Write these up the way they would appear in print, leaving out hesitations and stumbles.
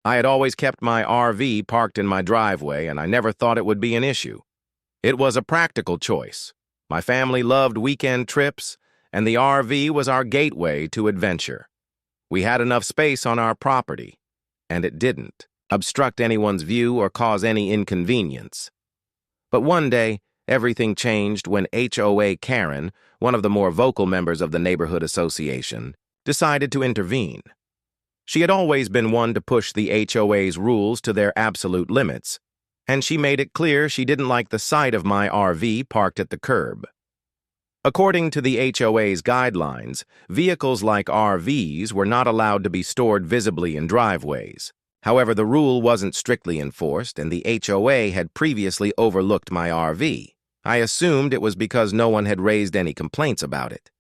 I had always kept my RV parked in my driveway, and I never thought it would be an issue. It was a practical choice. My family loved weekend trips, and the RV was our gateway to adventure. We had enough space on our property, and it didn't obstruct anyone's view or cause any inconvenience. But one day, everything changed when HOA Karen, one of the more vocal members of the neighborhood association, decided to intervene. She had always been one to push the HOA's rules to their absolute limits, and she made it clear she didn't like the sight of my RV parked at the curb. According to the HOA's guidelines, vehicles like RVs were not allowed to be stored visibly in driveways. However, the rule wasn't strictly enforced, and the HOA had previously overlooked my RV. I assumed it was because no one had raised any complaints about it.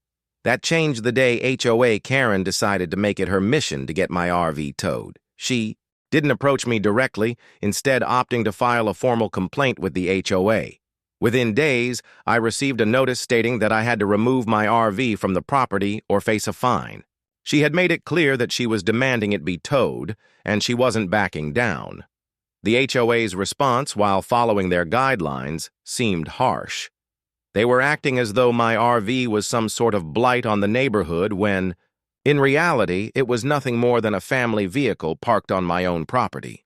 That changed the day HOA Karen decided to make it her mission to get my RV towed. She didn't approach me directly, instead opting to file a formal complaint with the HOA. Within days, I received a notice stating that I had to remove my RV from the property or face a fine. She had made it clear that she was demanding it be towed, and she wasn't backing down. The HOA's response, while following their guidelines, seemed harsh. They were acting as though my RV was some sort of blight on the neighborhood when, in reality, it was nothing more than a family vehicle parked on my own property.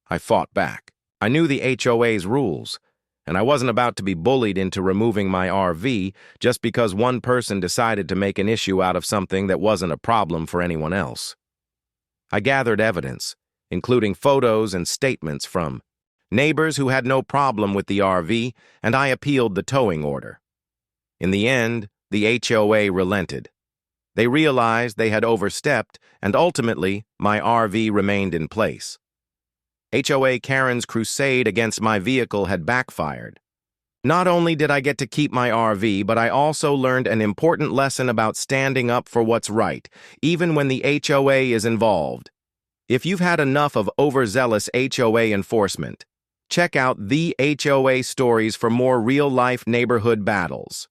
I fought back. I knew the HOA's rules, and I wasn't about to be bullied into removing my RV just because one person decided to make an issue out of something that wasn't a problem for anyone else. I gathered evidence, including photos and statements from neighbors who had no problem with the RV, and I appealed the towing order. In the end, the HOA relented. They realized they had overstepped, and ultimately, my RV remained in place. HOA Karen's crusade against my vehicle had backfired. Not only did I get to keep my RV, but I also learned an important lesson about standing up for what's right, even when the HOA is involved. If you've had enough of overzealous HOA enforcement, check out the HOA stories for more real-life neighborhood battles.